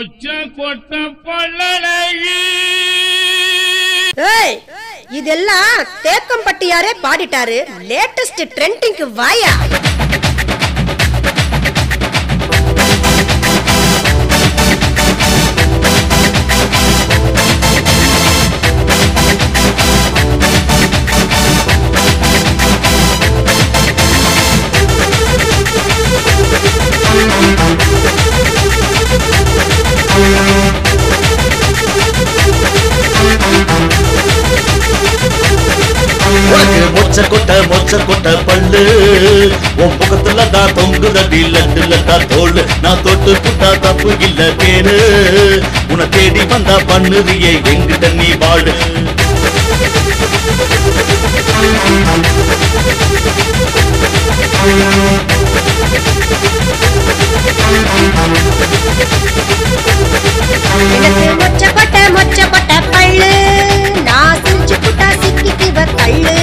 மொச்ச கொட்ட பல்லழகி. இதெல்லாம் தேக்கம்பட்டியாரே பாடிட்டாரு. லேட்டஸ்ட் ட்ரெண்டிங்க்கு வாயா. மொச்ச கொட்ட பல்லு உன் முகத்துல தான் தொங்குதடி லட்டு லட்டா தோல். நான் தொட்டு புட்டா தப்பு இல்ல கேளு. உன்னை தேடி வந்தா பண்ணுறியே எங்கிட்ட நீ வாழு. மொச்ச கொட்ட பல்லு நான் சிரிச்சு புட்டா சிக்கிக்குவ கள்ளு.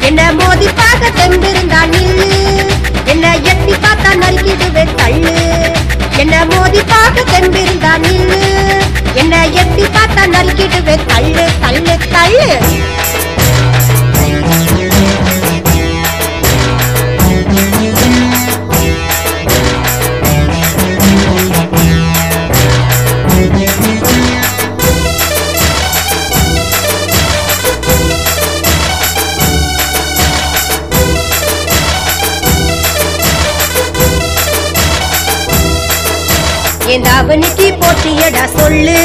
என்ன மோதி பார்க்க தெம்பிருந்தா நில்லு. என்ன எட்டி பார்த்தா நறுக்கிடுவே தள்ளு. என்ன மோதி பார்க்க தெம்பிருந்தா நில்லு. என்ன எட்டி பார்த்தா நறுக்கிடுவே தள்ளு தள்ளு தள்ளு. எந்த அவனுக்கு போட்டியடா சொல்லு.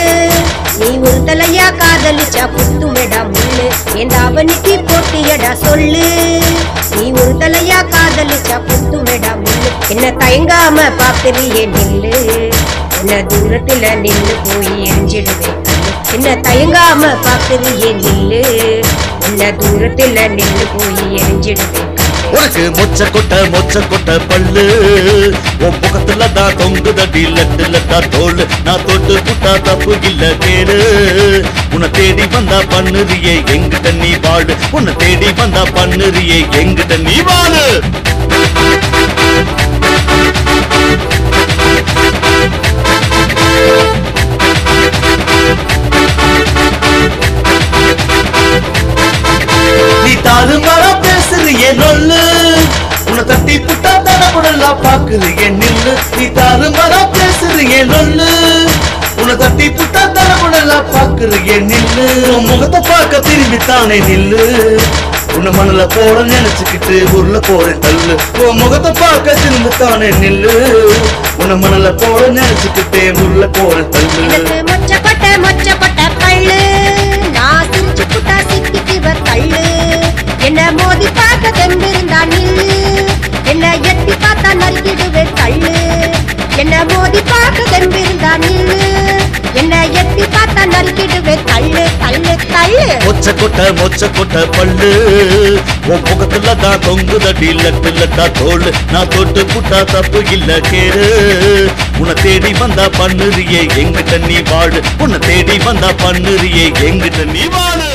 நீ ஒரு தலையா காதலிச்சா புத்துமெடா முள்ளு. எந்த அவனுக்கு போட்டியடா சொல்லு. நீ ஒரு தலையா காதலிச்சா புத்துமெடா முள்ளு. என்ன தயங்காம பாக்குறியே நில்லு. என்ன தூரத்துல நின்று போய் எரிஞ்சிடுவேன். என்ன தயங்காம பாக்குறியே நில்லு. என்ன தூரத்துல நின்று போய் எரிஞ்சிடுவேன். உனக்கு மொச்ச கொட்ட பல்லு உன் முகத்துல தான் தொங்குதடி லட்டு லட்டா தோல். நான் தொட்டு புட்டா தப்பு இல்ல கேளு. உன்னை தேடி வந்தா பண்ணுறியே எங்கிட்ட நீ வாழு. உன்னை தேடி வந்தா பண்ணுறியே எங்கிட்ட நீ வாழு. நீ தாறுமாறா பேசுறியே நொல்லு. உன்னை தட்டி புட்டா தடபுடலாம் பாக்குறியே நில்லு. நீ தாறுமாறா பேசுறியே நொல்லு. உன்னை தட்டி புட்டா தடபுடலாம் பாக்குறியே நில்லு. உன் முகத்தை பார்க்க திரும்பித்தானே நில்லு. உன்னை மணல போட நினைச்சுக்கிட்டு உருள போறேன் தள்ளு. உன் முகத்தை பார்க்க திரும்பித்தானே நில்லு. உன்னை மணல போட நினைச்சுக்கிட்டே உருள போறேன் தள்ளு. மொச்ச கொட்ட பல்லு நான் சிரிச்சு புட்டா சிக்கிக்குவ கள்ளு. என்ன மோதி பார்க்க தெம்பிருந்தா நில்லு. என்ன எட்டி பார்த்தா நறுக்கிடுவே தள்ளு. என்ன மோதி பார்க்க தெம்பிருந்தா நில்லு. என்ன எட்டி பார்த்தா நறுக்கிடுவே தள்ளு தள்ளு தள்ளு. மொச்ச கொட்ட பல்லு உன் முகத்துல தான் தொங்குதடி லட்டு லட்டா தோல். நான் தொட்டு புட்டா தப்பு இல்ல கேளு. உன்னை தேடி வந்தா பண்ணுறியே எங்கிட்ட நீ வாழு. உன்னை தேடி வந்தா பண்ணுறியே எங்கிட்ட நீ வாழு.